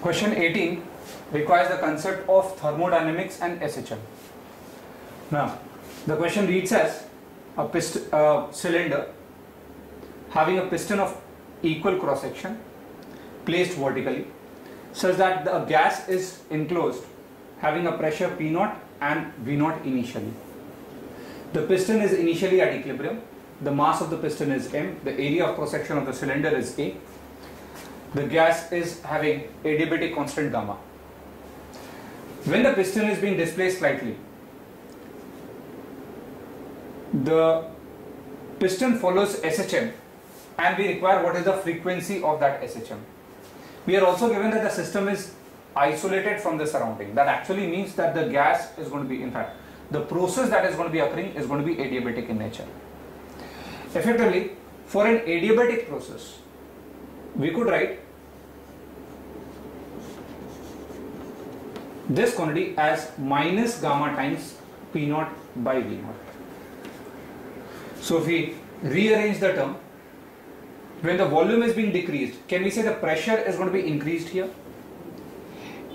Question 18 requires the concept of thermodynamics and SHM. Now, the question reads as a cylinder having a piston of equal cross section placed vertically such that the gas is enclosed having a pressure P0 and V0 initially. The piston is initially at equilibrium. The mass of the piston is m. The area of cross section of the cylinder is A. The gas is having adiabatic constant gamma. When the piston is being displaced slightly, the piston follows SHM and we require what is the frequency of that SHM. We are also given that the system is isolated from the surrounding. That actually means that the gas is going to be, in fact, the process that is going to be occurring is going to be adiabatic in nature. Effectively, for an adiabatic process, we could write this quantity as minus gamma times P0 by V0. So if we rearrange the term, when the volume is being decreased, can we say the pressure is going to be increased here?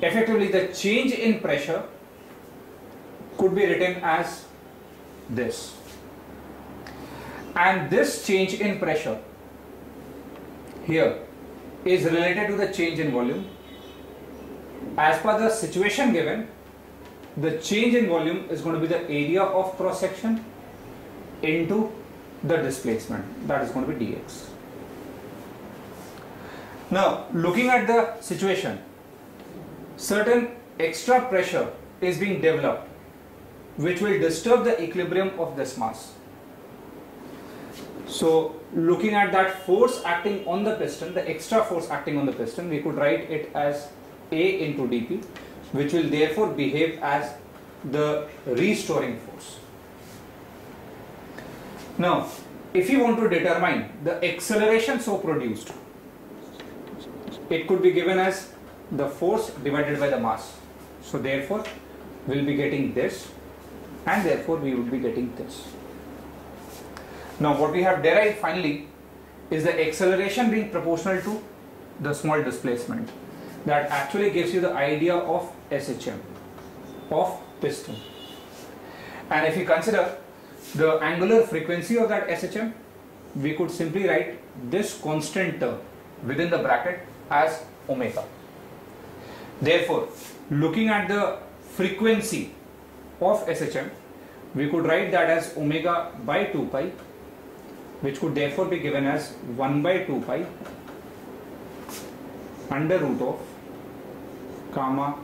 Effectively, the change in pressure could be written as this. And this change in pressure here is related to the change in volume. As per the situation given, the change in volume is going to be the area of cross section into the displacement, that is going to be dx. Now, looking at the situation, certain extra pressure is being developed which will disturb the equilibrium of this mass. So, looking at that force acting on the piston, the extra force acting on the piston, we could write it as A into dP, which will therefore behave as the restoring force. Now, if you want to determine the acceleration so produced, it could be given as the force divided by the mass. So therefore, we will be getting this, and therefore we would be getting this. Now what we have derived finally is the acceleration being proportional to the small displacement. That actually gives you the idea of SHM, of piston. And if you consider the angular frequency of that SHM, we could simply write this constant term within the bracket as omega. Therefore, looking at the frequency of SHM, we could write that as omega by 2 pi, which could therefore be given as 1 by 2 pi under root of gamma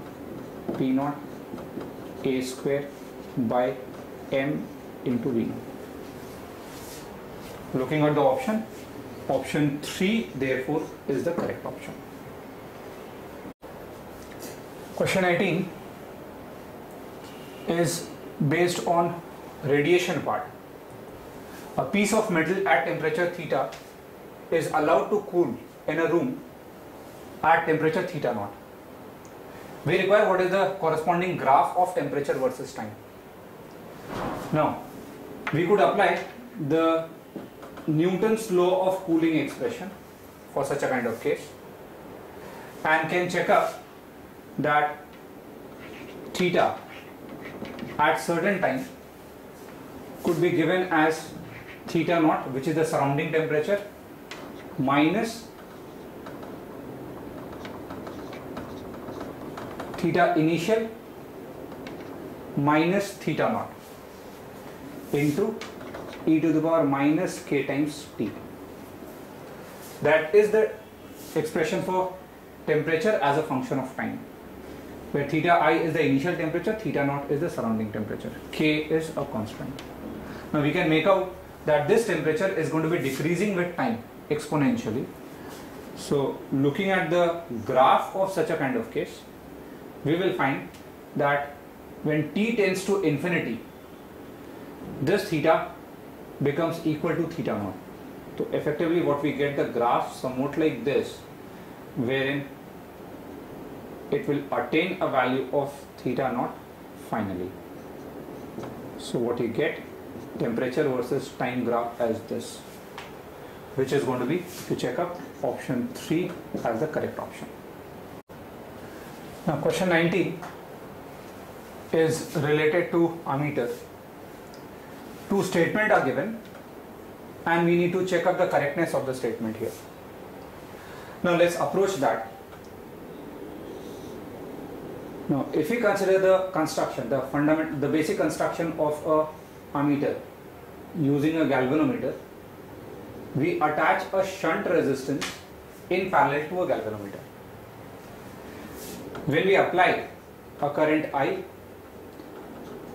P0 A square by m into V0. Looking at the option 3 therefore is the correct option. Question 18 is based on radiation part. A piece of metal at temperature theta is allowed to cool in a room at temperature theta naught. We require what is the corresponding graph of temperature versus time. Now, we could apply the Newton's law of cooling expression for such a kind of case and can check up that theta at certain time could be given as theta naught, which is the surrounding temperature, minus theta initial minus theta naught into e to the power minus k times T. That is the expression for temperature as a function of time, where theta I is the initial temperature, theta naught is the surrounding temperature, k is a constant. Now we can make out that this temperature is going to be decreasing with time exponentially. So looking at the graph of such a kind of case, we will find that when t tends to infinity, this theta becomes equal to theta naught. So effectively what we get the graph somewhat like this, wherein it will attain a value of theta naught finally. So what you get, temperature versus time graph as this, which is going to be, to check up option 3 as the correct option. Now question 19 is related to ammeter. Two statements are given and we need to check up the correctness of the statement here. Now let's approach that. Now if we consider the construction, the basic construction of a ammeter using a galvanometer, we attach a shunt resistance in parallel to a galvanometer. When we apply a current I,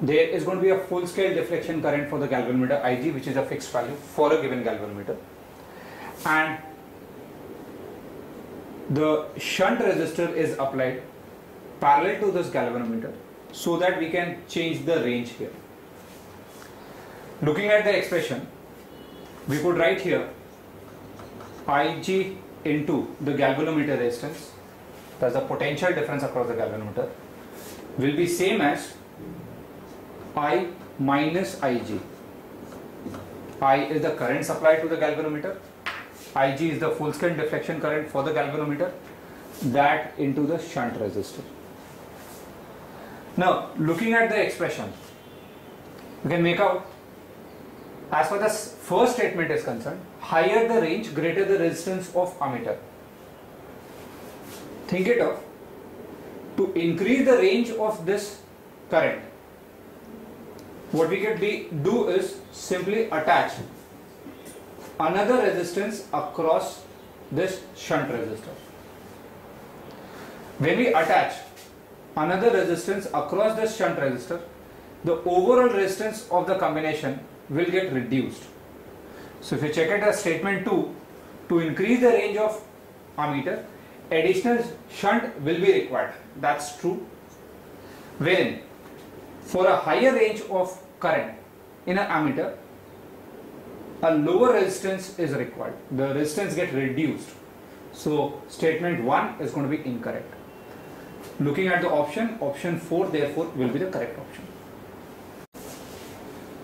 there is going to be a full scale deflection current for the galvanometer Ig, which is a fixed value for a given galvanometer, and the shunt resistor is applied parallel to this galvanometer so that we can change the range here. Looking at the expression, we could write here Ig into the galvanometer resistance, that's the potential difference across the galvanometer, will be same as I minus Ig. I is the current supplied to the galvanometer, Ig is the full scale deflection current for the galvanometer, that into the shunt resistor. Now looking at the expression, we can make out, as far as first statement is concerned, higher the range, greater the resistance of ammeter. Think it of, to increase the range of this current, what we can do is simply attach another resistance across this shunt resistor. When we attach another resistance across this shunt resistor, the overall resistance of the combination will get reduced. So if you check out the statement 2, to increase the range of ammeter, additional shunt will be required. That's true. Wherein for a higher range of current in an ammeter, a lower resistance is required. The resistance gets reduced. So statement 1 is going to be incorrect. Looking at the option 4 therefore will be the correct option.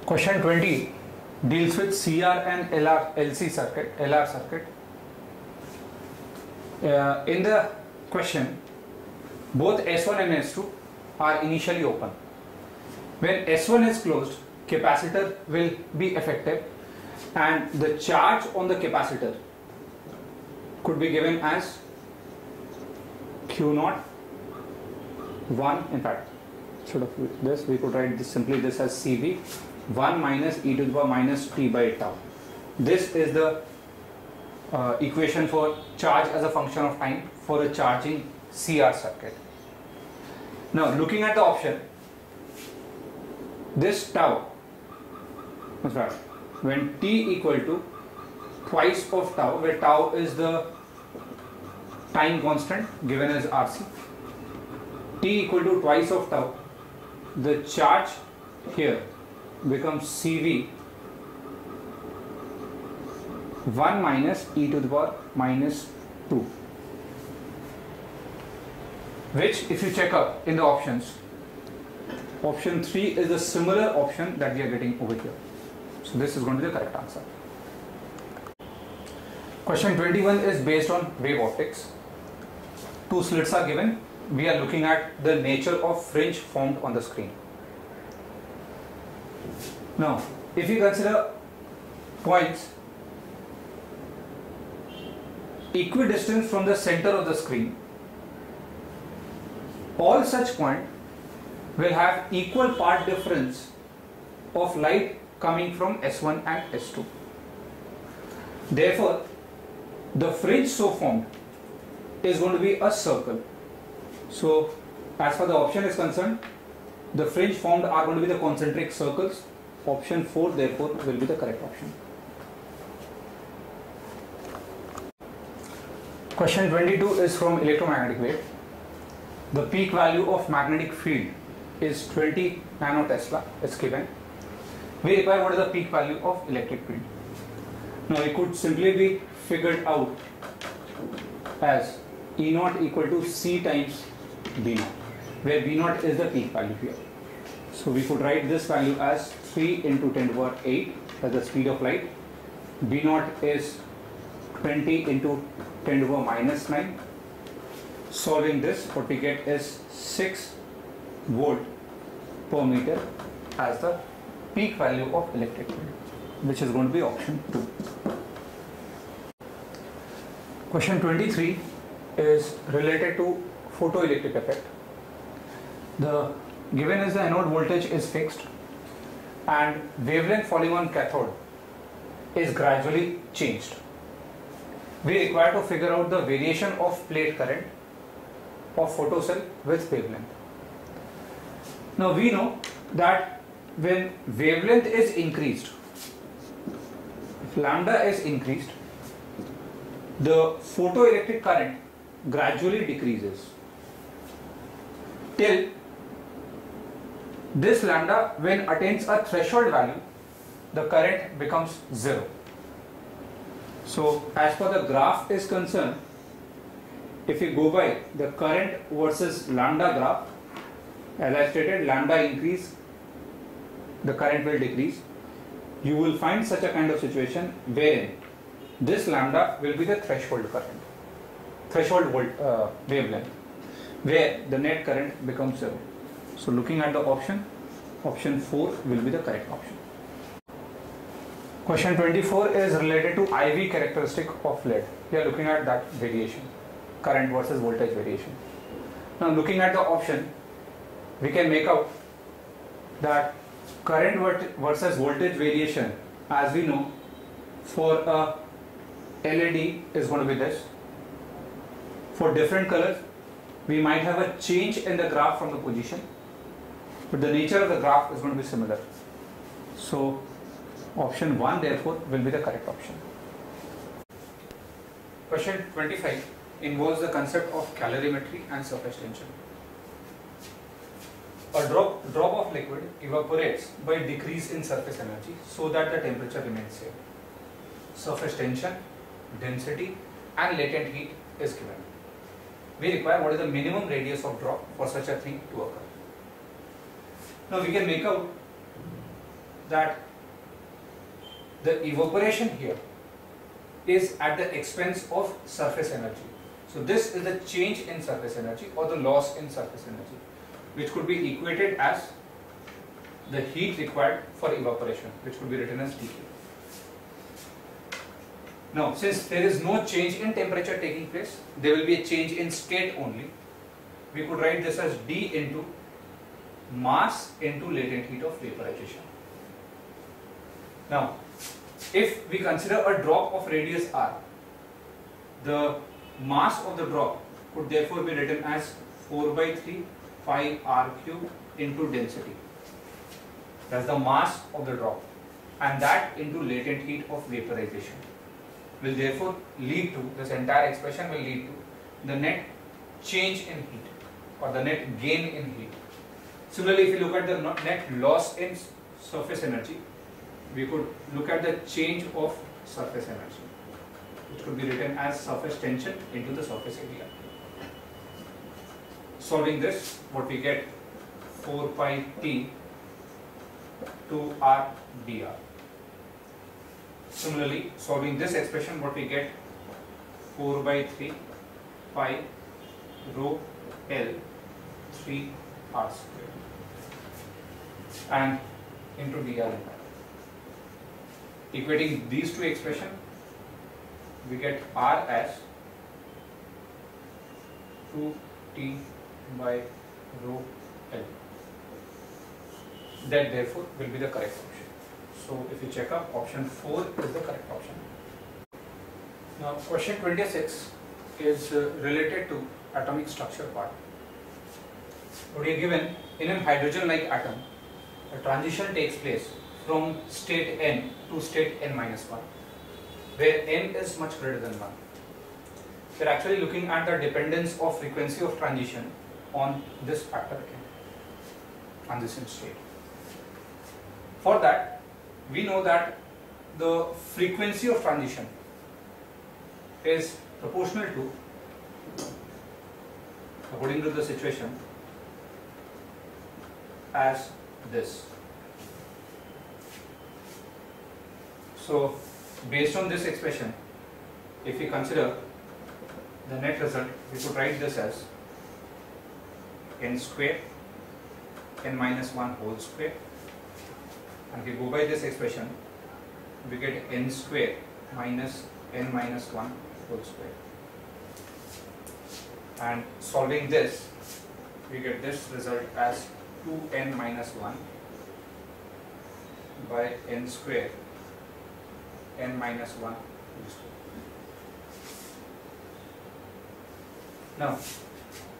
Question 20 deals with CR and LR circuit. In the question, both S1 and S2 are initially open. When S1 is closed, capacitor will be effective and the charge on the capacitor could be given as Q0 1, in fact, instead of this we could write this simply this as CV 1 minus e to the power minus t by tau. This is the equation for charge as a function of time for a charging CR circuit. Now looking at the option, this tau, when t equal to twice of tau, where tau is the time constant given as RC, t equal to twice of tau, the charge here becomes CV 1 minus e to the power minus 2, which if you check up in the options, option 3 is a similar option that we are getting over here. So this is going to be the correct answer. Question 21 is based on wave optics. Two slits are given. We are looking at the nature of fringe formed on the screen. Now, if you consider points equidistant from the center of the screen, all such points will have equal part difference of light coming from S1 and S2. Therefore, the fringe so formed is going to be a circle. So, as far as the option is concerned, the fringe formed are going to be the concentric circles. Option 4 therefore will be the correct option. Question 22 is from electromagnetic wave. The peak value of magnetic field is 20 nanotesla is given. We require what is the peak value of electric field. Now it could simply be figured out as E0 equal to C times B0, where B0 is the peak value here. So we could write this value as 3 into 10 to the power 8 as the speed of light. B0 is 20 into 10 to the power minus 9. Solving this, what we get is 6 volt per meter as the peak value of electric field, which is going to be option 2. Question 23 is related to photoelectric effect. The given is the anode voltage is fixed and wavelength falling on cathode is gradually changed. We require to figure out the variation of plate current of photocell with wavelength. Now we know that when wavelength is increased, if lambda is increased, the photoelectric current gradually decreases till this lambda, when attains a threshold value, the current becomes 0. So as per the graph is concerned, if we go by the current versus lambda graph, as I stated, lambda increase, the current will decrease. You will find such a kind of situation wherein this lambda will be the threshold current, threshold wavelength, where the net current becomes 0. So looking at the option 4 will be the correct option. Question 24 is related to IV characteristic of lead. We are looking at that variation, current versus voltage variation. Now looking at the option, we can make out that current versus voltage variation, as we know, for a LED is going to be this. For different colors, we might have a change in the graph from the position, but the nature of the graph is going to be similar. So option 1 therefore will be the correct option. Question 25 involves the concept of calorimetry and surface tension. A drop of liquid evaporates by decrease in surface energy so that the temperature remains same. Surface tension, density and latent heat is given. We require what is the minimum radius of drop for such a thing to occur. Now we can make out that the evaporation here is at the expense of surface energy. So this is the change in surface energy or the loss in surface energy, which could be equated as the heat required for evaporation, which could be written as dQ. Now, since there is no change in temperature taking place, there will be a change in state only. We could write this as d into mass into latent heat of vaporization. Now, if we consider a drop of radius r, the mass of the drop could therefore be written as 4 by 3 pi r cube into density. That's the mass of the drop, and that into latent heat of vaporization will therefore lead to, this entire expression will lead to the net change in heat or the net gain in heat. Similarly, if you look at the net loss in surface energy, we could look at the change of surface energy, which could be written as surface tension into the surface area. Solving this, what we get 4 pi T to R dr. Similarly, solving this expression, what we get 4 by 3 pi rho L 3 R square and into dr impact. Equating these two expressions, we get R as 2T by rho L. That therefore will be the correct option. So if you check up, option 4 is the correct option. Now question 26 is related to atomic structure part. What is given, in a hydrogen-like atom, a transition takes place from state n to state n minus 1, where n is much greater than 1. We are actually looking at the dependence of frequency of transition on this factor n, transition state. For that, we know that the frequency of transition is proportional to, according to the situation, as this. So based on this expression, if we consider the net result, we could write this as n square n minus 1 whole square, and if you go by this expression, we get n square minus n minus 1 whole square, and solving this, we get this result as 2n minus 1 by n square n minus 1 whole square. Now,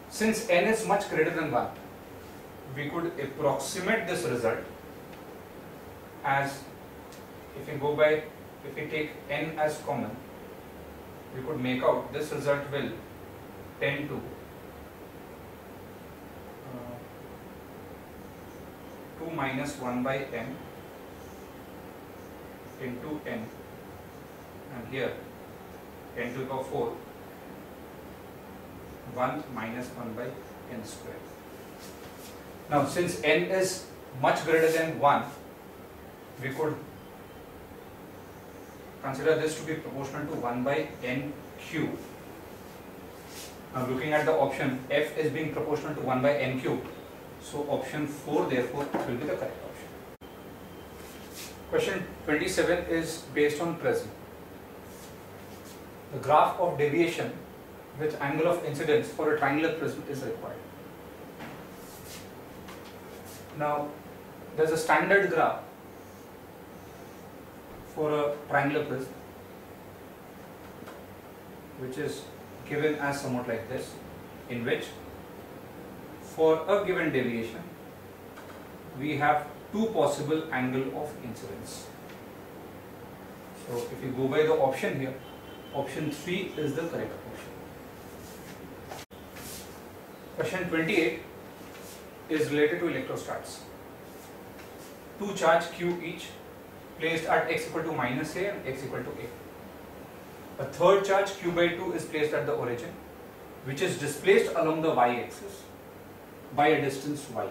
since n is much greater than 1, we could approximate this result as, if we take n as common, we could make out this result will tend to 2 minus 1 by n into n, and here n to the power 4, 1 minus 1 by n square. Now, since n is much greater than 1, we could consider this to be proportional to 1 by n cube. Now, looking at the option, f is being proportional to 1 by n cube, so option 4 therefore will be the correct option. Question 27 is based on prism. The graph of deviation with angle of incidence for a triangular prism is required. Now, there is a standard graph for a triangular prism, which is given as somewhat like this, in which for a given deviation we have two possible angle of incidence. So if you go by the option here, option 3 is the correct option. Question 28 is related to electrostats. Two charge q each placed at x equal to minus a and x equal to a. A third charge q by 2 is placed at the origin, which is displaced along the y-axis by a distance y,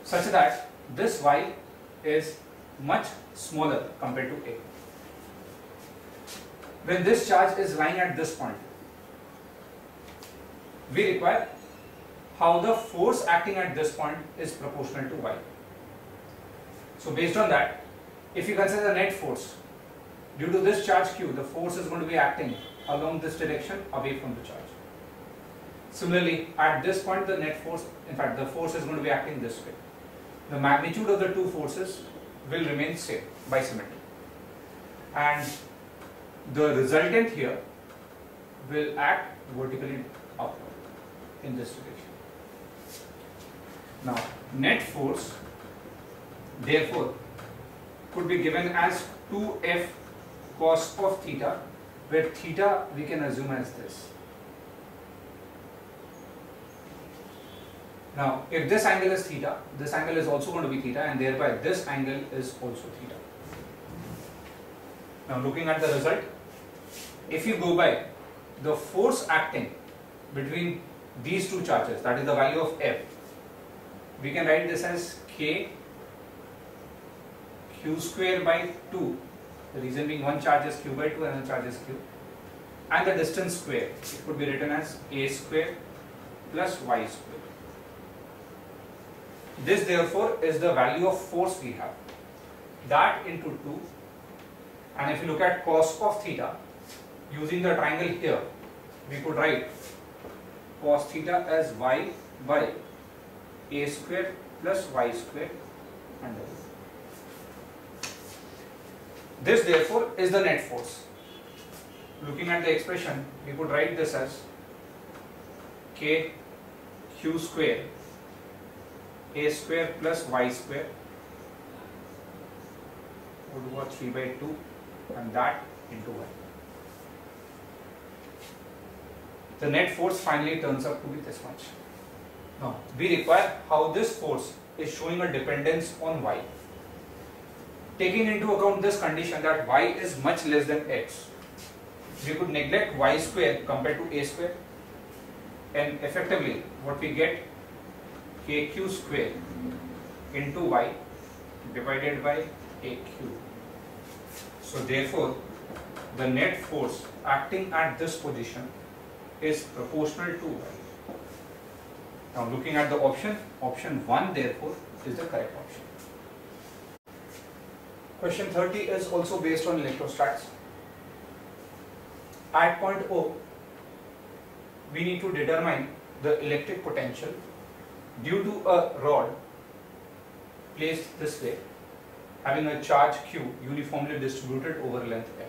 such that this y is much smaller compared to a. When this charge is lying at this point, we require how the force acting at this point is proportional to y. So based on that, if you consider the net force, due to this charge q, the force is going to be acting along this direction away from the charge. Similarly, at this point the net force, in fact the force is going to be acting this way. The magnitude of the two forces will remain same by symmetry, and the resultant here will act vertically upward in this direction. Now, net force therefore could be given as 2f cos of theta, where theta we can assume as this. Now, if this angle is theta, this angle is also going to be theta, and thereby this angle is also theta. Now, looking at the result, if you go by the force acting between these two charges, that is the value of F, we can write this as K q square by 2, the reason being one charge is q by 2 and another charge is q, and the distance square, it could be written as a square plus y square. This therefore is the value of force we have, that into 2, and if you look at cos of theta, using the triangle here, we could write cos theta as y by a square plus y square under root. This therefore is the net force. Looking at the expression, we could write this as k q square a square plus y square over 3 by 2, and that into y. The net force finally turns up to be this much. Now, we require how this force is showing a dependence on y. Taking into account this condition that y is much less than x, we could neglect y square compared to a square, and effectively what we get, kq square into y divided by a cube. So therefore the net force acting at this position is proportional to Y. Now looking at the option 1 therefore is the correct option. Question 30 is also based on electrostats. At point O, we need to determine the electric potential due to a rod placed this way, having a charge Q uniformly distributed over length L.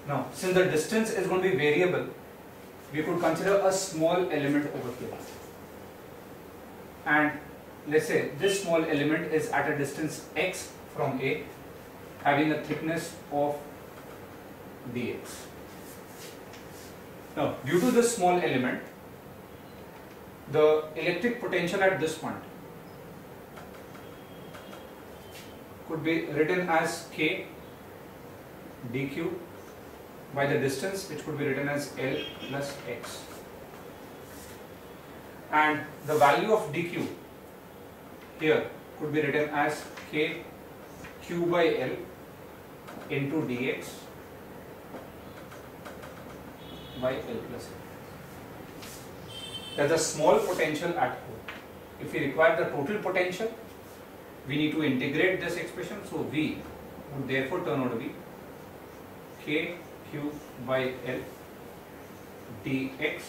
Now, since the distance is going to be variable, we could consider a small element over here. And let's say this small element is at a distance x from A, having a thickness of dx. Now, due to this small element, the electric potential at this point could be written as K dq by the distance, which could be written as L plus x. And the value of dq here could be written as K q by L into dx by L plus L. There's a small potential at O. If we require the total potential, we need to integrate this expression. So V would therefore turn out to be K q by L dx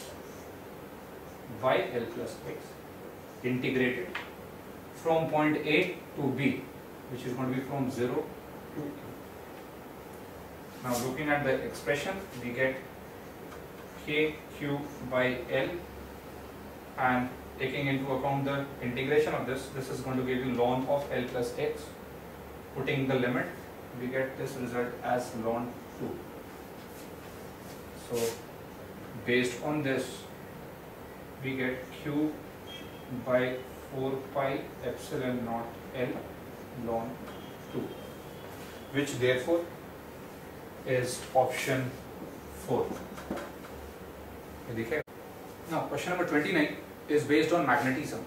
by L plus x integrated from point A to B, which is going to be from 0 to Q. Now looking at the expression, we get K q by L, and taking into account the integration of this is going to give you ln of L plus x. Putting the limit, we get this result as ln 2. So based on this, we get Q by 4 pi epsilon naught L ln 2, which therefore is option 4. Now question number 29 is based on magnetism.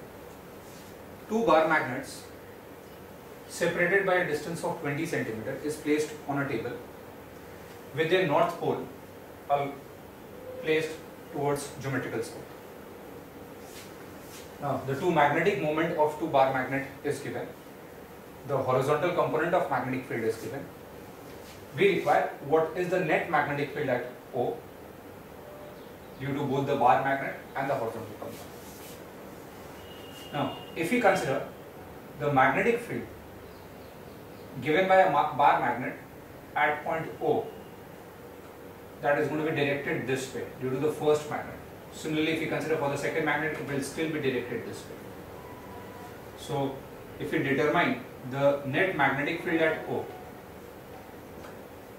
Two bar magnets separated by a distance of 20 cm is placed on a table with their north pole placed towards geometrical scope. Now the two magnetic moment of two bar magnet is given. The horizontal component of magnetic field is given. We require what is the net magnetic field at O due to both the bar magnet and the horizontal component. Now, if we consider the magnetic field given by a bar magnet at point O, that is going to be directed this way due to the first magnet. Similarly, if we consider for the second magnet, it will still be directed this way. So, if we determine the net magnetic field at O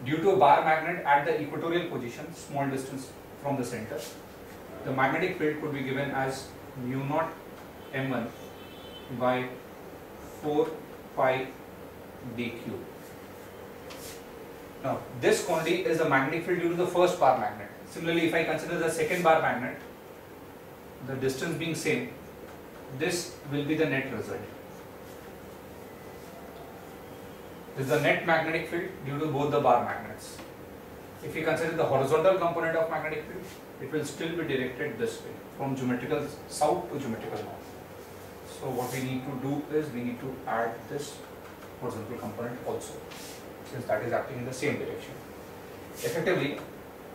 due to a bar magnet at the equatorial position, small distance from the center, the magnetic field could be given as mu naught m1 by 4 pi dq. Now this quantity is the magnetic field due to the first bar magnet. Similarly, if I consider the second bar magnet, the distance being same, this will be the net result. This is the net magnetic field due to both the bar magnets. If we consider the horizontal component of magnetic field, it will still be directed this way from geometrical south to geometrical north. So what we need to do is we need to add this horizontal component also, since that is acting in the same direction. Effectively,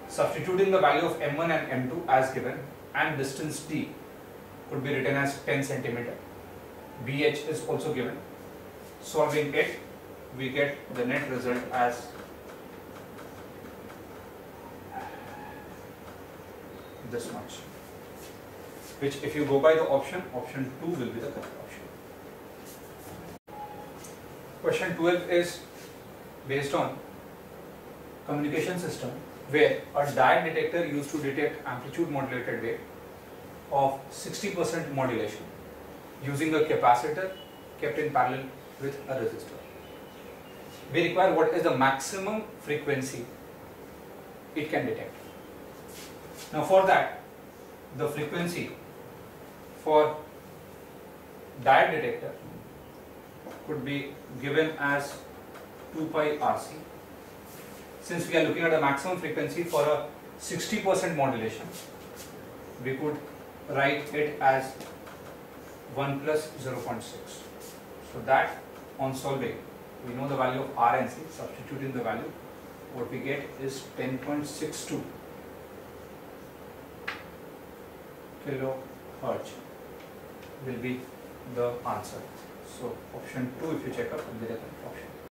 substituting the value of m1 and m2 as given and distance d could be written as 10 cm. bh is also given. Solving it, we get the net result as this much, which if you go by the option 2 will be the correct option. Question 12 is based on communication system where a diode detector used to detect amplitude modulated wave of 60% modulation using a capacitor kept in parallel with a resistor. We require what is the maximum frequency it can detect. Now for that, the frequency for diode detector could be given as 2 pi RC. since we are looking at a maximum frequency for a 60% modulation, we could write it as 1 plus 0.6. So that on solving, we know the value of R and C, substituting the value, what we get is 10.62 kilohertz will be the answer. So option 2, if you check up, will be the correct option.